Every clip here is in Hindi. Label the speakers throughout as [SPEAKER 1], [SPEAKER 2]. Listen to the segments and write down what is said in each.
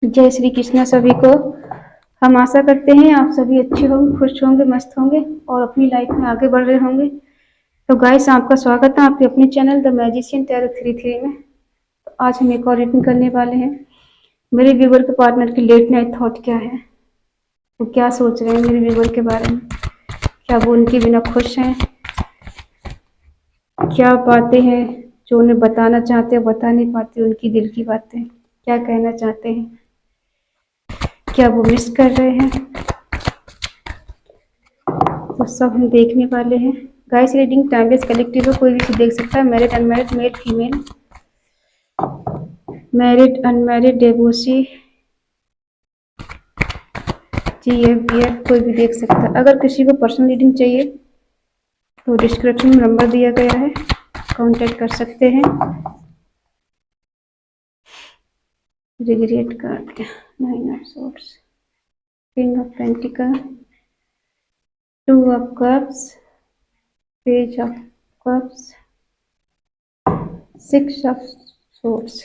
[SPEAKER 1] जय श्री कृष्ण सभी को। हम आशा करते हैं आप सभी अच्छे होंगे, खुश होंगे, मस्त होंगे और अपनी लाइफ में आगे बढ़ रहे होंगे। तो गाइस, आपका स्वागत है आपके अपने चैनल द मैजिशियन टैरो 33 में। तो आज हम एक और रीडिंग करने वाले हैं। मेरे व्यूवर के पार्टनर की लेट नाइट थॉट क्या है, वो क्या सोच रहे हैं मेरे व्यूवर के बारे में, क्या वो उनके बिना खुश हैं, क्या बातें हैं जो उन्हें बताना चाहते हैं बता नहीं पाते, उनकी दिल की बातें क्या कहना चाहते हैं, क्या वो मिस कर रहे हैं, तो सब हम देखने वाले हैं। गाइस, रीडिंग टाइमलेस कलेक्टिव है, कोई भी इसे देख सकता है। Married unmarried, male female, married unmarried, divorcee, GF कोई भी देख सकता है। अगर किसी को पर्सनल रीडिंग चाहिए तो डिस्क्रिप्शन में नंबर दिया गया है, कांटेक्ट कर सकते हैं। Regret card, 9 of swords, king of pentacle, 2 of cups, page of cups, 6 of swords.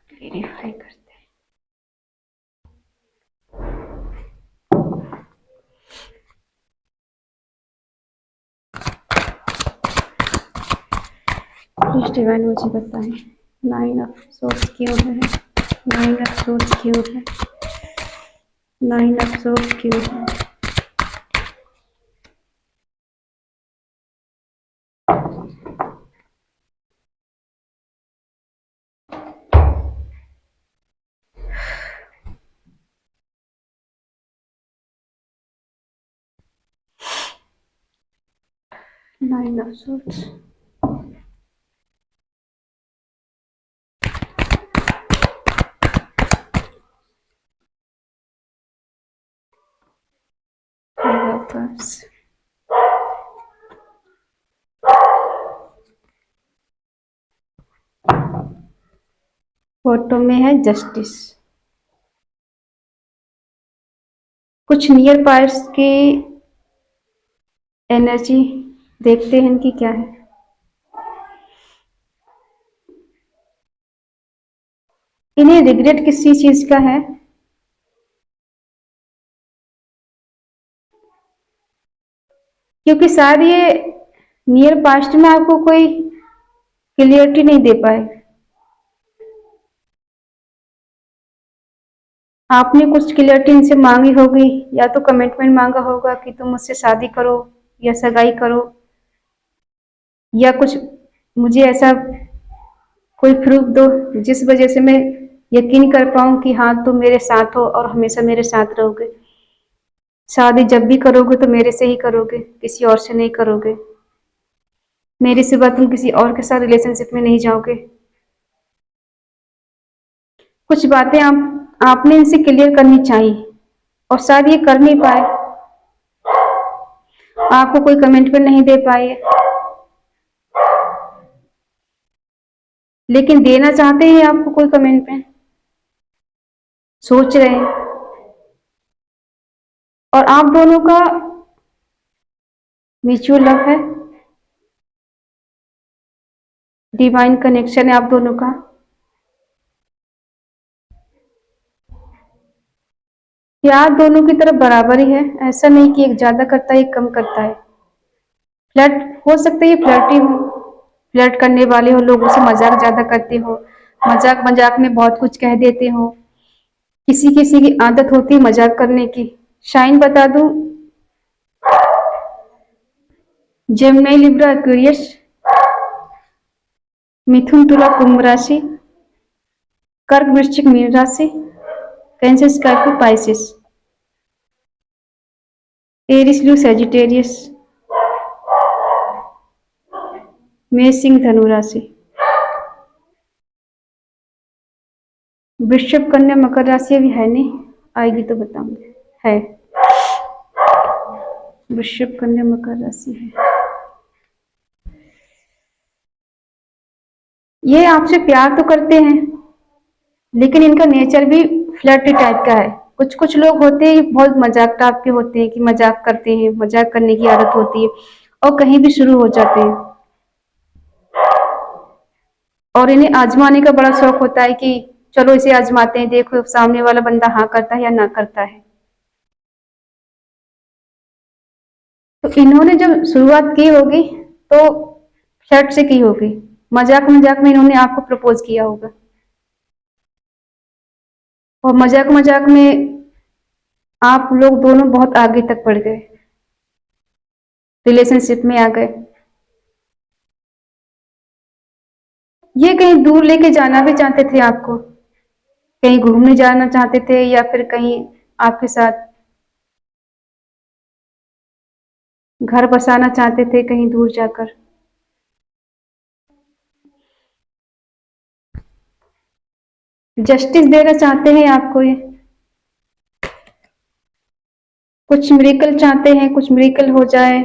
[SPEAKER 1] Clarify करते हैं। प्लीज डिवाइन मुझे बताएं 9 ऑफ सोर्ड्स क्यों है, 9 ऑफ सोर्ड्स क्यों है, 9 ऑफ सोर्ड्स क्यों है। Nine of Swords, Five of Cups, photo में है जस्टिस। कुछ नियर पार्ट्स की एनर्जी देखते हैं इनकी क्या है। इन्हें रिग्रेट किसी चीज का है, क्योंकि शायद ये नियर पास्ट में आपको कोई क्लियरिटी नहीं दे पाए। आपने कुछ क्लियरिटी इनसे मांगी होगी, या तो कमिटमेंट मांगा होगा कि तुम मुझसे शादी करो या सगाई करो, या कुछ मुझे ऐसा कोई प्रूफ दो जिस वजह से मैं यकीन कर पाऊं कि हाँ तुम मेरे साथ हो और हमेशा मेरे साथ रहोगे। शादी जब भी करोगे तो मेरे से ही करोगे, किसी और से नहीं करोगे। मेरे सिवा तुम किसी और के साथ रिलेशनशिप में नहीं जाओगे। कुछ बातें आपने इनसे क्लियर करनी चाहिए और शायद ये कर नहीं पाए, आपको कोई कमिटमेंट नहीं दे पाए, लेकिन देना चाहते हैं आपको कोई कमिटमेंट, सोच रहे हैं। और आप दोनों का म्यूचुअल लव है, डिवाइन कनेक्शन है आप दोनों का। प्यार दोनों की तरफ बराबर ही है, ऐसा नहीं कि एक ज्यादा करता है एक कम करता है। फ्लर्ट हो सकता है, ये फ्लर्टी हो, फ्लर्ट करने वाले हो, लोगों से मजाक ज्यादा करते हो, मजाक मजाक में बहुत कुछ कह देते हो। किसी किसी की आदत होती है मजाक करने की। शाइन बता दूं, जेमिनी, लिब्रा, एक्वेरियस, मिथुन, तुला, कुंभ राशि, कर्क, वृश्चिक, मीन राशि, cancer, Scorpio, Pisces, Aries, Leo, Sagittarius, मेष, सिंह, धनु राशि, वृषभ, कन्या, मकर राशि अभी है नहीं, आएगी तो बताऊंगी। है वृषभ, कन्या, मकर राशि है। ये आपसे प्यार तो करते हैं, लेकिन इनका नेचर भी फ्लर्टी टाइप का है। कुछ कुछ लोग होते हैं बहुत मजाक टाइप के होते हैं कि मजाक करते हैं, मजाक करने की आदत होती है और कहीं भी शुरू हो जाते हैं। और इन्हें आजमाने का बड़ा शौक होता है कि चलो इसे आजमाते हैं, देखो सामने वाला बंदा हाँ करता है या ना करता है। तो इन्होंने जब शुरुआत की होगी तो शर्ट से की होगी, मजाक मजाक में इन्होंने आपको प्रपोज किया होगा और मजाक मजाक में आप लोग दोनों बहुत आगे तक बढ़ गए, रिलेशनशिप में आ गए। ये कहीं दूर लेके जाना भी चाहते थे आपको, कहीं घूमने जाना चाहते थे या फिर कहीं आपके साथ घर बसाना चाहते थे कहीं दूर जाकर। जस्टिस देना चाहते हैं आपको ये, कुछ मिरेकल चाहते हैं, कुछ मिरेकल हो जाए,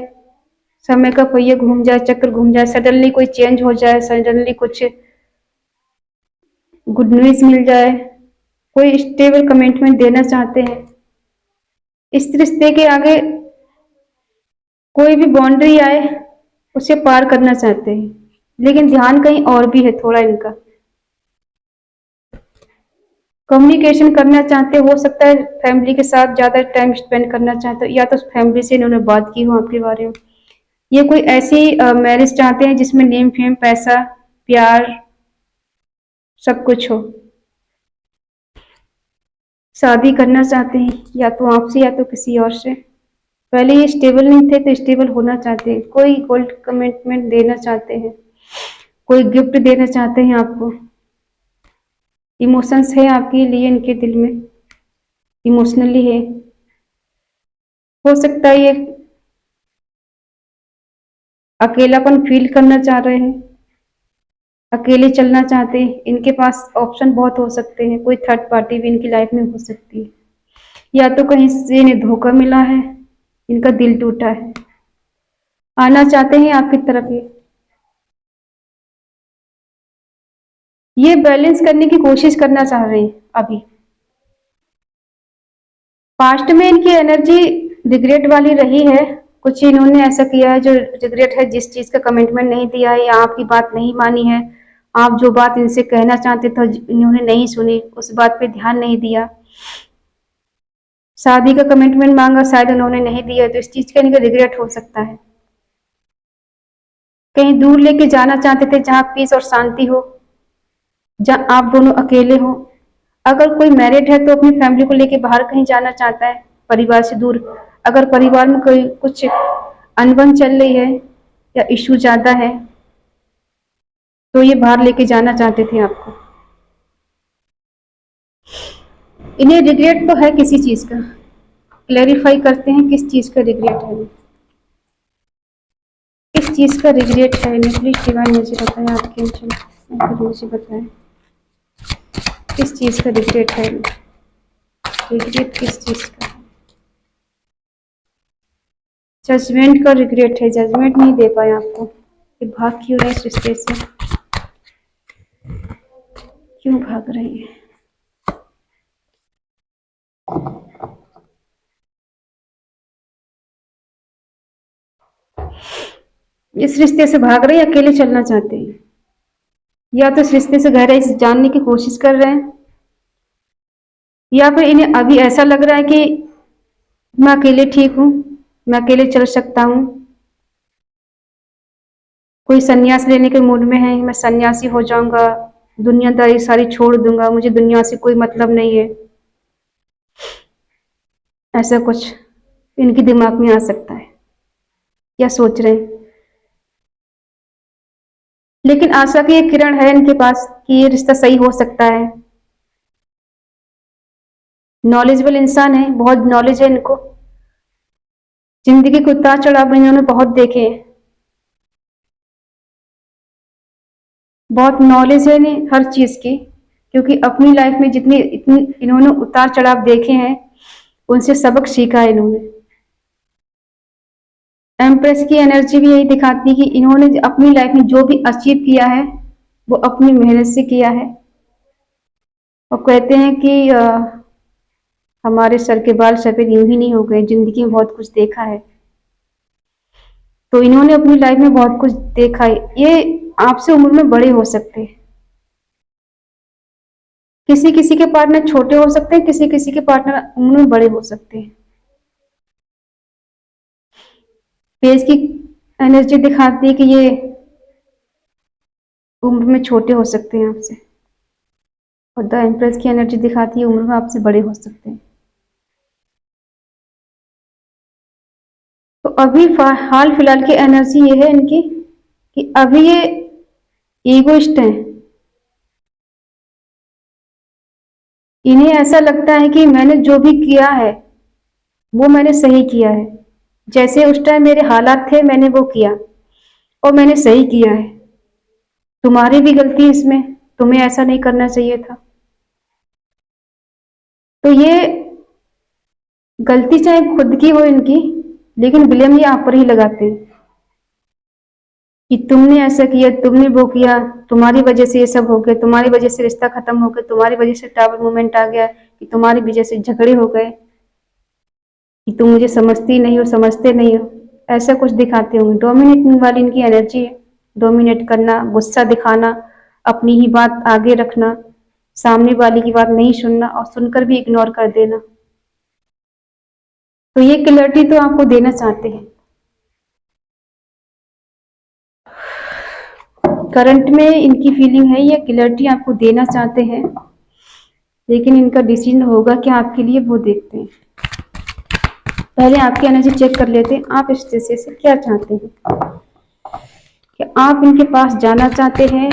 [SPEAKER 1] समय का पहिया घूम जाए, चक्र घूम जाए, सडनली कोई चेंज हो जाए, सडनली कुछ गुड न्यूज मिल जाए, कोई स्टेबल कमिटमेंट देना चाहते हैं। इस रिश्ते के आगे कोई भी बाउंड्री आए उसे पार करना चाहते हैं, लेकिन ध्यान कहीं और भी है थोड़ा इनका। कम्युनिकेशन करना चाहते हो सकता है, फैमिली के साथ ज्यादा टाइम स्पेंड करना चाहते हो या तो फैमिली से इन्होंने बात की हो आपके बारे में। ये कोई ऐसी मैरिज चाहते हैं जिसमें नेम फेम पैसा प्यार सब कुछ हो। शादी करना चाहते हैं या तो आपसे या तो किसी और से। पहले ये स्टेबल नहीं थे तो स्टेबल होना चाहते हैं, कोई गोल्ड कमिटमेंट देना चाहते हैं, कोई गिफ्ट देना चाहते हैं आपको। इमोशंस है आपके लिए इनके दिल में, इमोशनली है। हो सकता है ये अकेलापन फील करना चाह रहे हैं, अकेले चलना चाहते हैं। इनके पास ऑप्शन बहुत हो सकते हैं, कोई थर्ड पार्टी भी इनकी लाइफ में हो सकती है या तो कहीं से इन्हें धोखा मिला है, इनका दिल टूटा है, आना चाहते हैं आपकी तरफ। ये बैलेंस करने की कोशिश करना चाह रहे हैं अभी। पास्ट में इनकी एनर्जी रिग्रेट वाली रही है, कुछ इन्होंने ऐसा किया है जो रिग्रेट है, जिस चीज का कमिटमेंट नहीं दिया है या आपकी बात नहीं मानी है, आप जो बात इनसे कहना चाहते थे इन्होंने नहीं सुनी, उस बात पे ध्यान नहीं दिया, शादी का कमिटमेंट मांगा शायद उन्होंने नहीं दिया, तो इस चीज का इनका रिग्रेट हो सकता है। कहीं दूर लेके जाना चाहते थे जहां पीस और शांति हो, जहां आप दोनों अकेले हो। अगर कोई मैरिड है तो अपनी फैमिली को लेके बाहर कहीं जाना चाहता है, परिवार से दूर। अगर परिवार में कोई कुछ अनबन चल रही है या इश्यू ज्यादा है तो ये बाहर लेके जाना चाहते थे आपको। इन्हें रिग्रेट तो है किसी चीज का, क्लैरिफाई करते हैं किस चीज का रिग्रेट है, किस चीज का रिग्रेट है इन्हें। प्लीज डिवाइन मुझे बताएं, आपके मुझे बताएं किस चीज का रिग्रेट है, रिग्रेट किस चीज का। जजमेंट का रिग्रेट है, जजमेंट नहीं दे पाए आपको, ये भाग क्यों रहे इस रिश्ते से, क्यों भाग रही है। इस रिश्ते से भाग रहे हैं, अकेले चलना चाहते हैं या तो इस रिश्ते से गहराई से जानने की कोशिश कर रहे हैं या फिर इन्हें अभी ऐसा लग रहा है कि मैं अकेले ठीक हूं, मैं अकेले चल सकता हूं। कोई संन्यास लेने के मूड में है, मैं सन्यासी हो जाऊंगा, दुनियादारी सारी छोड़ दूंगा, मुझे दुनिया से कोई मतलब नहीं है, ऐसा कुछ इनके दिमाग में आ सकता है या सोच रहे हैं। लेकिन आशा की एक किरण है इनके पास कि ये रिश्ता सही हो सकता है। नॉलेजेबल इंसान है, बहुत नॉलेज है इनको, जिंदगी के उतार चढ़ाव इन्होंने बहुत देखे हैं, बहुत नॉलेज है इन्हें हर चीज की, क्योंकि अपनी लाइफ में जितनी इतनी इन्होंने उतार चढ़ाव देखे हैं उनसे सबक सीखा है इन्होंने। एम्प्रेस की एनर्जी भी यही दिखाती है कि इन्होंने अपनी लाइफ में जो भी अचीव किया है वो अपनी मेहनत से किया है। और कहते हैं कि हमारे सर के बाल सफेद यूं ही नहीं हो गए, जिंदगी में बहुत कुछ देखा है। तो इन्होंने अपनी लाइफ में बहुत कुछ देखा है। ये आपसे उम्र में बड़े हो सकते हैं। किसी किसी के पार्टनर छोटे हो सकते हैं, किसी किसी के पार्टनर उम्र में बड़े हो सकते हैं। पेज की एनर्जी दिखाती है कि ये उम्र में छोटे हो सकते हैं आपसे, और द एम्प्रेस की एनर्जी दिखाती है उम्र में आपसे बड़े हो सकते हैं। तो अभी हाल फिलहाल की एनर्जी ये है इनकी कि अभी ये ईगोइस्ट हैं। इन्हें ऐसा लगता है कि मैंने जो भी किया है वो मैंने सही किया है। जैसे उस टाइम मेरे हालात थे मैंने वो किया और मैंने सही किया है। तुम्हारी भी गलती है इसमें, तुम्हें ऐसा नहीं करना चाहिए था। तो ये गलती चाहे खुद की हो इनकी, लेकिन ब्लेम ये आप पर ही लगाते हैं कि तुमने ऐसा किया, तुमने वो किया, तुम्हारी वजह से ये सब हो गया, तुम्हारी वजह से रिश्ता खत्म हो गया, तुम्हारी वजह से टावर मूवमेंट आ गया, कि तुम्हारी वजह से झगड़े हो गए, कि तुम मुझे समझती नहीं हो, समझते नहीं हो। ऐसा कुछ दिखाते होंगे। डोमिनेटिंग वाली इनकी एनर्जी है। डोमिनेट करना, गुस्सा दिखाना, अपनी ही बात आगे रखना, सामने वाले की बात नहीं सुनना और सुनकर भी इग्नोर कर देना। तो ये क्लैरिटी तो आपको देना चाहते हैं। करंट में इनकी फीलिंग है, ये क्लैरिटी आपको देना चाहते हैं, लेकिन इनका डिसीजन होगा क्या आपके लिए वो देखते हैं। पहले आपकी एनर्जी चेक कर लेते हैं। आप इस रिश्ते से क्या चाहते हैं? कि आप इनके पास जाना चाहते हैं,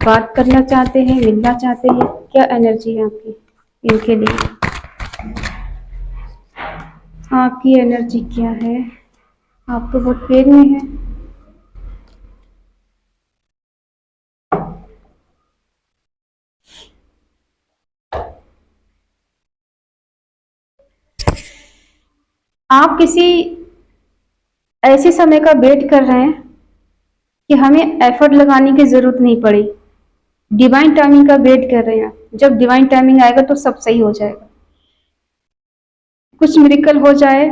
[SPEAKER 1] बात करना चाहते हैं, मिलना चाहते हैं? क्या एनर्जी है आपकी इनके लिए? आपकी एनर्जी क्या है? आप तो बहुत पेन में है। आप किसी ऐसे समय का वेट कर रहे हैं कि हमें एफर्ट लगाने की जरूरत नहीं पड़ी। डिवाइन टाइमिंग का वेट कर रहे हैं। जब डिवाइन टाइमिंग आएगा तो सब सही हो जाएगा। कुछ मिरेकल हो जाए,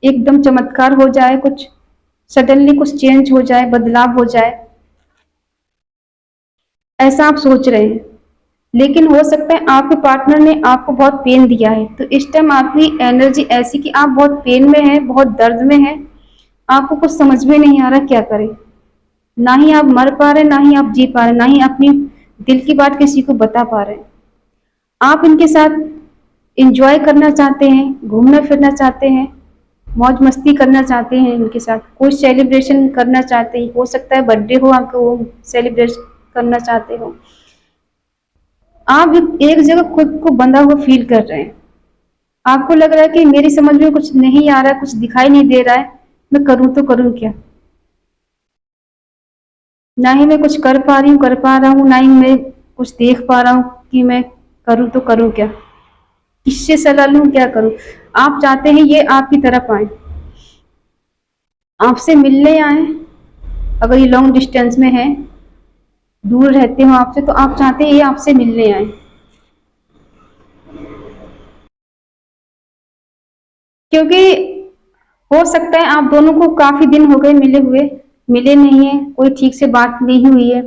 [SPEAKER 1] एकदम चमत्कार हो जाए, कुछ सडनली कुछ चेंज हो जाए, बदलाव हो जाए, ऐसा आप सोच रहे हैं। लेकिन हो सकता है आपके पार्टनर ने आपको बहुत पेन दिया है। तो इस टाइम आपकी एनर्जी ऐसी कि आप बहुत पेन में हैं, बहुत दर्द में हैं। आपको कुछ समझ में नहीं आ रहा क्या करें। ना ही आप मर पा रहे, ना ही आप जी पा रहे, ना ही अपनी दिल की बात किसी को बता पा रहे हैं। आप इनके साथ एंजॉय करना चाहते हैं, घूमना फिरना चाहते हैं, मौज मस्ती करना चाहते हैं इनके साथ, कोई सेलिब्रेशन करना चाहते हैं। हो सकता है बर्थडे हो आपको, वो सेलिब्रेट करना चाहते हो। आप एक जगह खुद को बंधा हुआ फील कर रहे हैं। आपको लग रहा है कि मेरी समझ में कुछ नहीं आ रहा है, कुछ दिखाई नहीं दे रहा है, मैं करूं तो करूं क्या? ना ही मैं कुछ कर पा रही हूँ, कर पा रहा हूँ, ना ही मैं कुछ देख पा रहा हूँ कि मैं करूं तो करूं क्या, किससे सलाह लूं, क्या करूं? आप चाहते हैं ये आपकी तरफ आए, आपसे मिलने आए। अगर ये लॉन्ग डिस्टेंस में है, दूर रहते हो आपसे, तो आप चाहते हैं ये आपसे मिलने आए। क्योंकि हो सकता है आप दोनों को काफी दिन हो गए मिले हुए, मिले नहीं है, कोई ठीक से बात नहीं हुई है।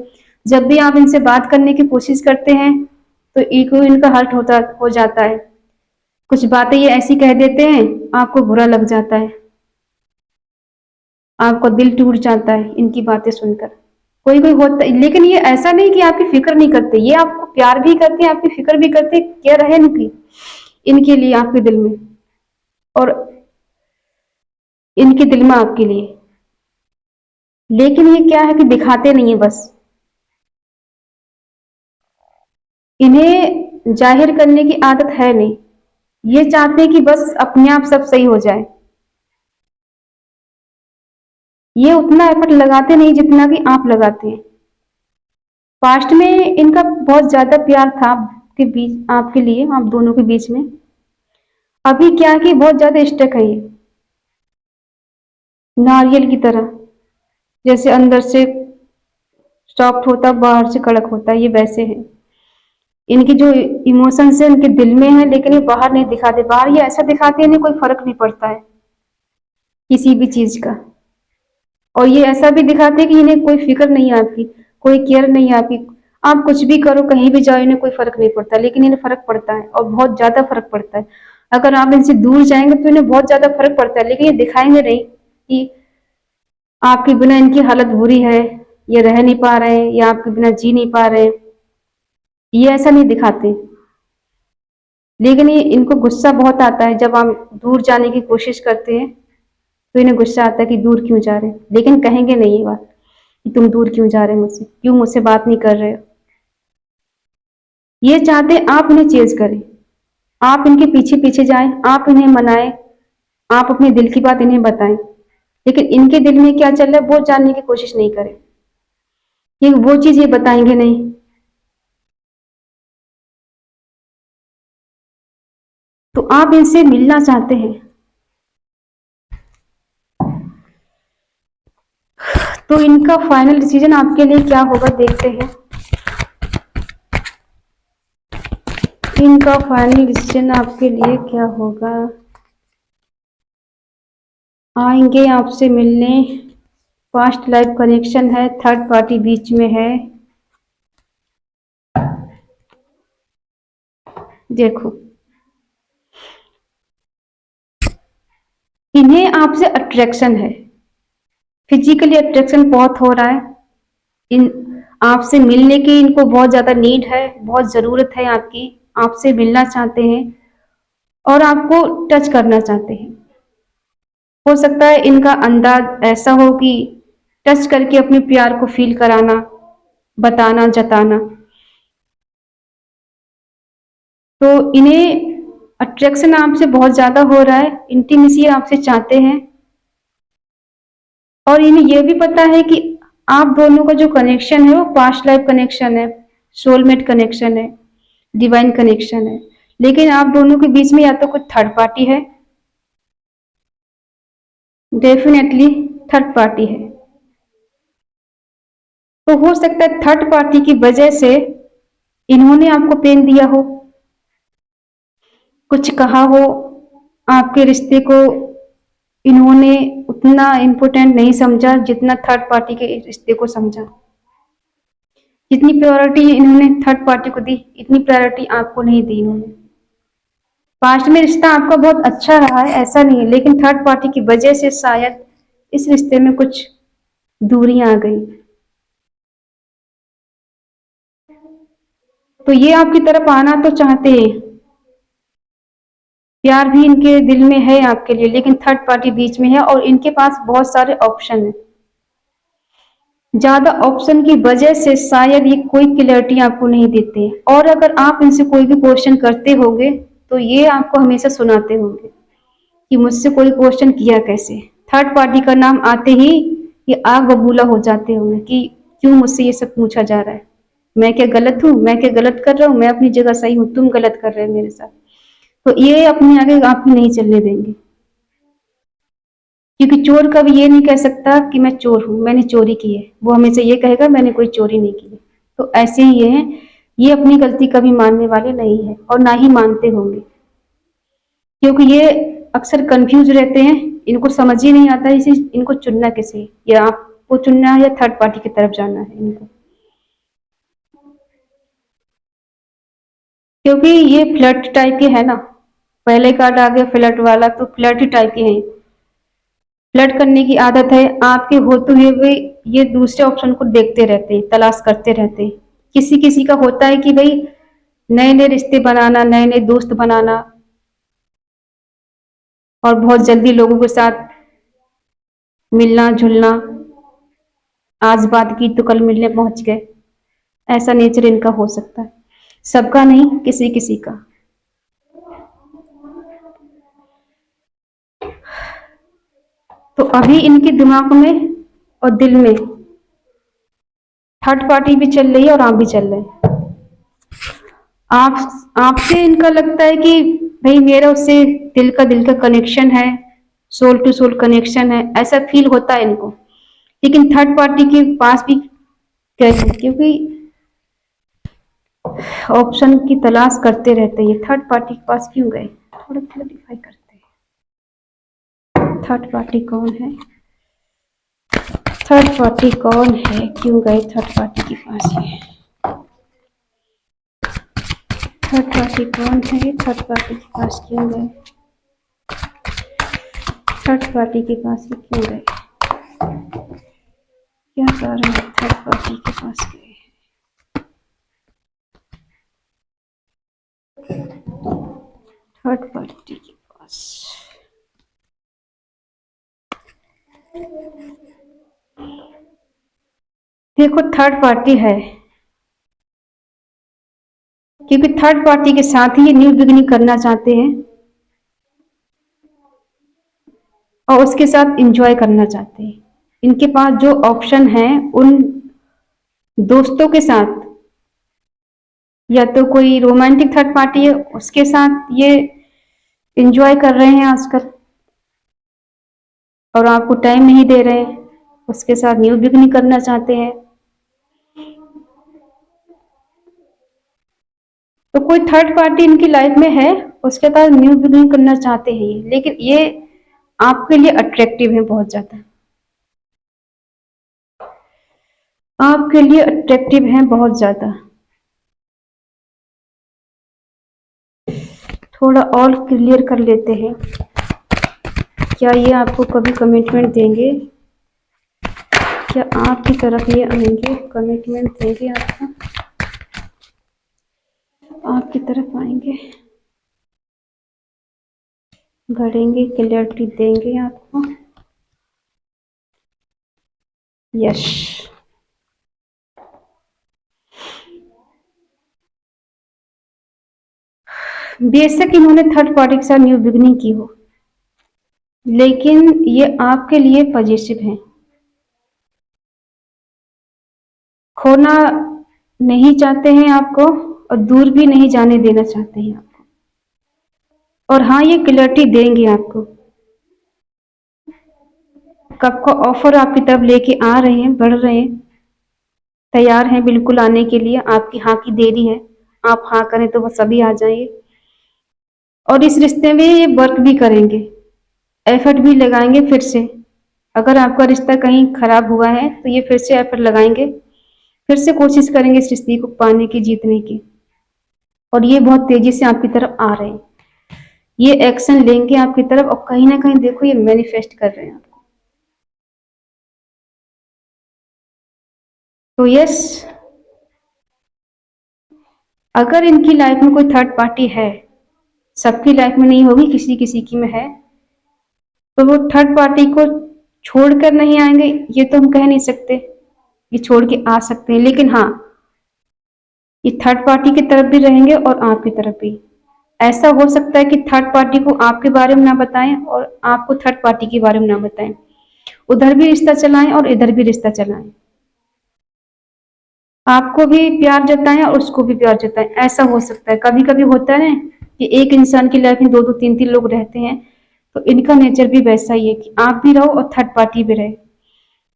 [SPEAKER 1] जब भी आप इनसे बात करने की कोशिश करते हैं तो ईगो इनका हर्ट होता हो जाता है। कुछ बातें ये ऐसी कह देते हैं, आपको बुरा लग जाता है, आपको दिल टूट जाता है इनकी बातें सुनकर। कोई कोई होता है, लेकिन ये ऐसा नहीं कि आपकी फिक्र नहीं करते, ये आपको प्यार भी करते हैं, आपकी फिक्र भी करते हैं, केयर है इनकी, इनके लिए, आपके दिल में, और इनके दिल में आपके लिए। लेकिन ये क्या है कि दिखाते नहीं है बस। इन्हें जाहिर करने की आदत है नहीं। ये चाहते हैं कि बस अपने आप सब सही हो जाए। ये उतना एफर्ट लगाते नहीं जितना कि आप लगाते हैं। पास्ट में इनका बहुत ज्यादा प्यार था आपके बीच, आपके लिए, आप दोनों के बीच में। अभी क्या है कि बहुत ज्यादा स्टक है ये, नारियल की तरह। जैसे अंदर से सॉफ्ट होता, बाहर से कड़क होता है, ये वैसे है। इनकी जो इमोशंस है उनके दिल में है, लेकिन ये बाहर नहीं दिखाते। बाहर ये ऐसा दिखाते हैं, इन्हें कोई फर्क नहीं पड़ता है किसी भी चीज का। और ये ऐसा भी दिखाते हैं कि इन्हें कोई फिक्र नहीं है आपकी, कोई केयर नहीं है आपकी। आप कुछ भी करो, कहीं भी जाओ, इन्हें कोई फर्क नहीं पड़ता, लेकिन इन्हें फर्क पड़ता है और बहुत ज्यादा फर्क पड़ता है। अगर आप इनसे दूर जाएंगे तो इन्हें बहुत ज्यादा फर्क पड़ता है, लेकिन ये दिखाएंगे नहीं कि आपके बिना इनकी हालत बुरी है, ये रह नहीं पा रहे हैं या आपके बिना जी नहीं पा रहे हैं, ये ऐसा नहीं दिखाते। लेकिन ये इनको गुस्सा बहुत आता है जब हम दूर जाने की कोशिश करते हैं, तो इन्हें गुस्सा आता है कि दूर क्यों जा रहे हैं, लेकिन कहेंगे नहीं ये बात कि तुम दूर क्यों जा रहे हो मुझसे, क्यों मुझसे बात नहीं कर रहे हो। ये चाहते हैं आप इन्हें चेज करें, आप इनके पीछे पीछे जाएं, आप इन्हें मनाएं, आप अपने दिल की बात इन्हें बताएं। लेकिन इनके दिल में क्या चल रहा है वो जानने की कोशिश नहीं करें, ये वो चीज ये बताएंगे नहीं। तो आप इनसे मिलना चाहते हैं, तो इनका फाइनल डिसीजन आपके लिए क्या होगा देखते हैं। इनका फाइनल डिसीजन आपके लिए क्या होगा। आएंगे आपसे मिलने, पास्ट लाइफ कनेक्शन है, थर्ड पार्टी बीच में है। देखो, इन्हें आपसे अट्रैक्शन है, फिजिकली अट्रैक्शन बहुत हो रहा है। इन आपसे मिलने की इनको बहुत ज्यादा नीड है, बहुत जरूरत है आपकी, आपसे मिलना चाहते हैं और आपको टच करना चाहते हैं। हो सकता है इनका अंदाज ऐसा हो कि टच करके अपने प्यार को फील कराना, बताना, जताना। तो इन्हें अट्रैक्शन आपसे बहुत ज्यादा हो रहा है, इंटीमेसी आपसे चाहते हैं। और इन्हें यह भी पता है कि आप दोनों का जो कनेक्शन है वो पास्ट लाइफ कनेक्शन है, सोलमेट कनेक्शन है, डिवाइन कनेक्शन है। लेकिन आप दोनों के बीच में या तो कुछ थर्ड पार्टी है, डेफिनेटली थर्ड पार्टी है। तो हो सकता है थर्ड पार्टी की वजह से इन्होंने आपको पेन दिया हो, कुछ कहा हो, आपके रिश्ते को इन्होंने उतना इम्पोर्टेंट नहीं समझा जितना थर्ड पार्टी के रिश्ते को समझा। जितनी प्रायोरिटी इन्होंने थर्ड पार्टी को दी, इतनी प्रायोरिटी आपको नहीं दी इन्होंने। पास्ट में रिश्ता आपका बहुत अच्छा रहा है, ऐसा नहीं है, लेकिन थर्ड पार्टी की वजह से शायद इस रिश्ते में कुछ दूरियां आ गई। तो ये आपकी तरफ आना तो चाहते हैं, प्यार भी इनके दिल में है आपके लिए, लेकिन थर्ड पार्टी बीच में है और इनके पास बहुत सारे ऑप्शन है। ज्यादा ऑप्शन की वजह से शायद ये कोई क्लैरिटी आपको नहीं देते, और अगर आप इनसे कोई भी क्वेश्चन करते होंगे तो ये आपको हमेशा सुनाते होंगे कि मुझसे कोई क्वेश्चन किया कैसे। थर्ड पार्टी का नाम आते ही ये आग बबूला हो जाते होंगे कि क्यों मुझसे ये सब पूछा जा रहा है, मैं क्या गलत हूँ, मैं क्या गलत कर रहा हूँ, मैं अपनी जगह सही हूँ, तुम गलत कर रहे हो मेरे साथ। तो ये अपने आगे आपकी नहीं चलने देंगे, क्योंकि चोर कभी ये नहीं कह सकता कि मैं चोर हूं, मैंने चोरी की है। वो हमेशा ये कहेगा मैंने कोई चोरी नहीं की है। तो ऐसे ही ये हैं, ये अपनी गलती कभी मानने वाले नहीं है और ना ही मानते होंगे, क्योंकि ये अक्सर कंफ्यूज रहते हैं, इनको समझ ही नहीं आता इसे इनको चुनना किसे, या आपको चुनना है या थर्ड पार्टी की तरफ जाना है इनको। क्योंकि ये फ्लर्ट टाइप के है ना, पहले कार्ड आ गया फ्लर्ट वाला, तो फ्लर्ट टाइप के हैं, फ्लर्ट करने की आदत है। आपके होते हुए भी ये दूसरे ऑप्शन को देखते रहते हैं, तलाश करते रहते हैं। किसी किसी का होता है कि भाई नए नए रिश्ते बनाना, नए नए दोस्त बनाना, और बहुत जल्दी लोगों के साथ मिलना जुलना, आज बात की तो कल मिलने पहुंच गए, ऐसा नेचर इनका हो सकता है। सबका नहीं, किसी किसी का। तो अभी इनके दिमाग में और दिल में थर्ड पार्टी भी चल रही है और आप भी चल रहे हैं। आपसे इनका लगता है कि भाई मेरा उससे दिल का कनेक्शन है, सोल टू सोल कनेक्शन है, ऐसा फील होता है इनको। लेकिन थर्ड पार्टी के पास भी कैसे, क्योंकि ऑप्शन की तलाश करते रहते हैं। थर्ड पार्टी के पास क्यों गए, थोड़ा क्लैरिफाई करते हैं। थर्ड पार्टी कौन है, थर्ड पार्टी कौन है, क्यों गए थर्ड पार्टी के पास ये, थर्ड पार्टी कौन है, थर्ड पार्टी के पास क्यों गए, थर्ड पार्टी के पास ये क्यों गए, क्या कारण है थर्ड पार्टी के पास गए। थर्ड पार्टी के पास देखो, थर्ड पार्टी है क्योंकि थर्ड पार्टी के साथ ही ये न्यू बिगिनिंग करना चाहते हैं और उसके साथ एंजॉय करना चाहते हैं। इनके पास जो ऑप्शन है उन दोस्तों के साथ, या तो कोई रोमांटिक थर्ड पार्टी है उसके साथ ये एंजॉय कर रहे हैं आजकल और आपको टाइम नहीं दे रहे हैं, उसके साथ न्यू बिगिनिंग करना चाहते हैं। तो कोई थर्ड पार्टी इनकी लाइफ में है, उसके साथ न्यू बिगिनिंग करना चाहते हैं ये, लेकिन ये आपके लिए अट्रैक्टिव है बहुत ज्यादा, आपके लिए अट्रैक्टिव है बहुत ज्यादा। थोड़ा और क्लियर कर लेते हैं, क्या ये आपको कभी कमिटमेंट देंगे, क्या आपकी तरफ ये आएंगे, कमिटमेंट देंगे आपको, आपकी तरफ आएंगे, घड़ेंगे, क्लियरिटी देंगे आपको। यस, बेशक इन्होंने थर्ड पार्टी के साथ न्यू बिगनिंग की हो, लेकिन ये आपके लिए पॉजिटिव है, खोना नहीं चाहते हैं आपको और दूर भी नहीं जाने देना चाहते हैं आपको। और हाँ, ये क्लियरिटी देंगे आपको, कब का ऑफर आपकी तरफ लेके आ रहे हैं, बढ़ रहे हैं, तैयार हैं बिल्कुल आने के लिए, आपकी हाँ की देरी है, आप हाँ करें तो वो सभी आ जाएंगे। और इस रिश्ते में ये वर्क भी करेंगे, एफर्ट भी लगाएंगे फिर से। अगर आपका रिश्ता कहीं खराब हुआ है तो ये फिर से एफर्ट लगाएंगे, फिर से कोशिश करेंगे इस रिश्ते को पाने की, जीतने की। और ये बहुत तेजी से आपकी तरफ आ रहे हैं, ये एक्शन लेंगे आपकी तरफ और कहीं ना कहीं देखो ये मैनिफेस्ट कर रहे हैं आपको। तो यस, अगर इनकी लाइफ में कोई थर्ड पार्टी है, सबकी लाइफ में नहीं होगी, किसी किसी की में है, तो वो थर्ड पार्टी को छोड़कर नहीं आएंगे ये तो हम कह नहीं सकते, ये छोड़ के आ सकते हैं, लेकिन हाँ ये थर्ड पार्टी की तरफ भी रहेंगे और आपकी तरफ भी। ऐसा हो सकता है कि थर्ड पार्टी को आपके बारे में ना बताएं और आपको थर्ड पार्टी के बारे में ना बताएं, उधर भी रिश्ता चलाएं और इधर भी रिश्ता चलाएं, आपको भी प्यार जताएं और उसको भी प्यार जताएं। ऐसा हो सकता है, कभी कभी होता है ना कि एक इंसान की लाइफ में दो दो तीन तीन लोग रहते हैं, तो इनका नेचर भी वैसा ही है कि आप भी रहो और थर्ड पार्टी भी रहे।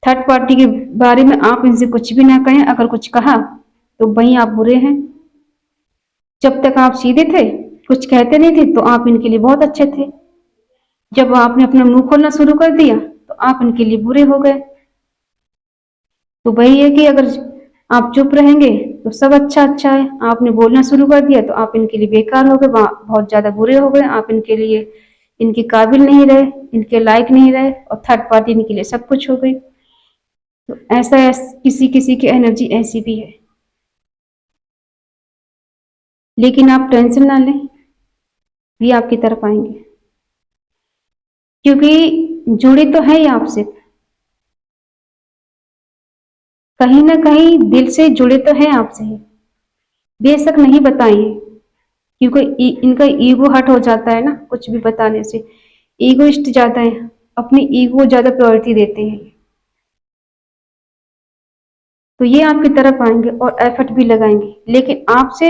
[SPEAKER 1] थर्ड पार्टी के बारे में आप इनसे कुछ भी ना कहें, अगर कुछ कहा तो वहीं आप बुरे हैं। जब तक आप सीधे थे, कुछ कहते नहीं थे, तो आप इनके लिए बहुत अच्छे थे। जब आपने अपना मुंह खोलना शुरू कर दिया तो आप इनके लिए बुरे हो गए। तो वही है कि अगर आप चुप रहेंगे तो सब अच्छा अच्छा है, आपने बोलना शुरू कर दिया तो आप इनके लिए बेकार हो गए, बहुत ज्यादा बुरे हो गए, आप इनके लिए, इनके काबिल नहीं रहे, इनके लायक नहीं रहे और थर्ड पार्टी इनके लिए सब कुछ हो गई। तो ऐसा किसी किसी की एनर्जी ऐसी भी है, लेकिन आप टेंशन ना लें, ये आपकी तरफ आएंगे क्योंकि जुड़े तो है ही आपसे, कहीं ना कहीं दिल से जुड़े तो हैं आपसे, बेशक नहीं बताइए क्योंकि इनका ईगो हट हो जाता है ना कुछ भी बताने से, ईगोइस्ट ज्यादा है, अपनी ईगो ज्यादा प्रायोरिटी देते हैं। तो ये आपकी तरफ आएंगे और एफर्ट भी लगाएंगे, लेकिन आपसे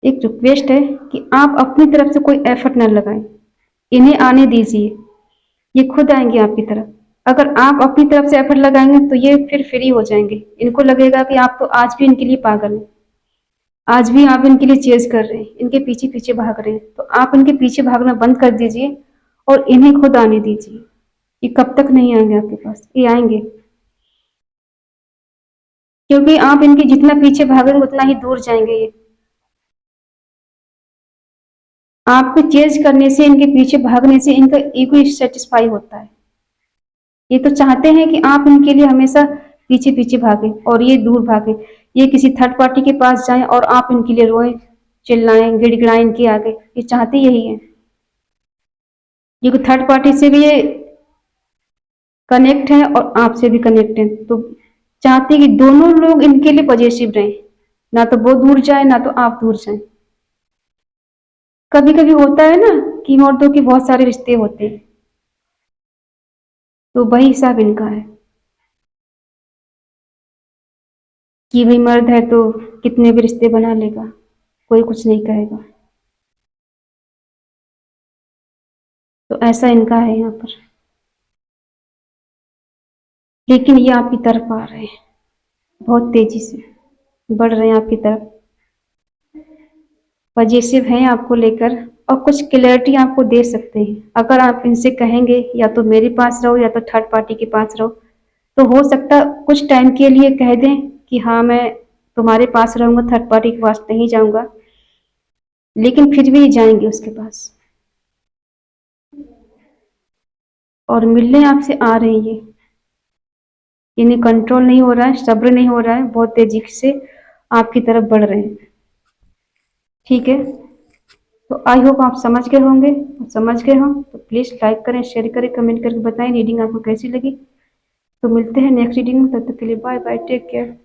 [SPEAKER 1] एक रिक्वेस्ट है कि आप अपनी तरफ से कोई एफर्ट ना लगाएं, इन्हें आने दीजिए, ये खुद आएंगे आपकी तरफ। अगर आप अपनी तरफ से एफर्ट लगाएंगे तो ये फिर फ्री हो जाएंगे। इनको लगेगा कि आप तो आज भी इनके लिए पागल हैं, आज भी आप इनके लिए चेज कर रहे हैं, इनके पीछे पीछे भाग रहे हैं। तो आप इनके पीछे भागना बंद कर दीजिए और इन्हें खुद आने दीजिए। ये कब तक नहीं आएंगे आपके पास, ये आएंगे। क्योंकि आप इनके जितना पीछे भागेंगे उतना ही दूर जाएंगे ये। आपको चेज करने से, इनके पीछे भागने से इनका ईगो सेटिस्फाई होता है। ये तो चाहते हैं कि आप इनके लिए हमेशा पीछे पीछे भागे और ये दूर भागे, ये किसी थर्ड पार्टी के पास जाएं और आप इनके लिए रोएं, चिल्लाएं, गिड़गिड़ाएं इनके आगे। ये चाहते यही है। ये थर्ड पार्टी से भी ये कनेक्ट है और आपसे भी कनेक्ट है, तो चाहते हैं कि दोनों लोग इनके लिए पॉजिटिव रहें, ना तो वो दूर जाए ना तो आप दूर जाए। कभी कभी होता है ना कि औरतों के बहुत सारे रिश्ते होते हैं, तो वही हिसाब इनका है कि भाई मर्द है तो कितने भी रिश्ते बना लेगा, कोई कुछ नहीं कहेगा। तो ऐसा इनका है यहाँ पर। लेकिन ये आपकी तरफ आ रहे हैं, बहुत तेजी से बढ़ रहे हैं आपकी तरफ, पॉजिटिव हैं आपको लेकर और कुछ क्लैरिटी आपको दे सकते हैं। अगर आप इनसे कहेंगे या तो मेरे पास रहो या तो थर्ड पार्टी के पास रहो, तो हो सकता कुछ टाइम के लिए कह दें कि हाँ मैं तुम्हारे पास रहूंगा, थर्ड पार्टी के पास नहीं जाऊंगा, लेकिन फिर भी जाएंगे उसके पास और मिलने आपसे आ रहे हैं। ये इन्हें कंट्रोल नहीं हो रहा है, सब्र नहीं हो रहा है, बहुत तेजी से आपकी तरफ बढ़ रहे हैं। ठीक है, तो आई होप आप समझ गए होंगे। समझ गए हो तो प्लीज़ लाइक करें, शेयर करें, कमेंट करके बताएं रीडिंग आपको कैसी लगी। तो मिलते हैं नेक्स्ट रीडिंग में, तब तक के लिए बाय बाय, टेक केयर।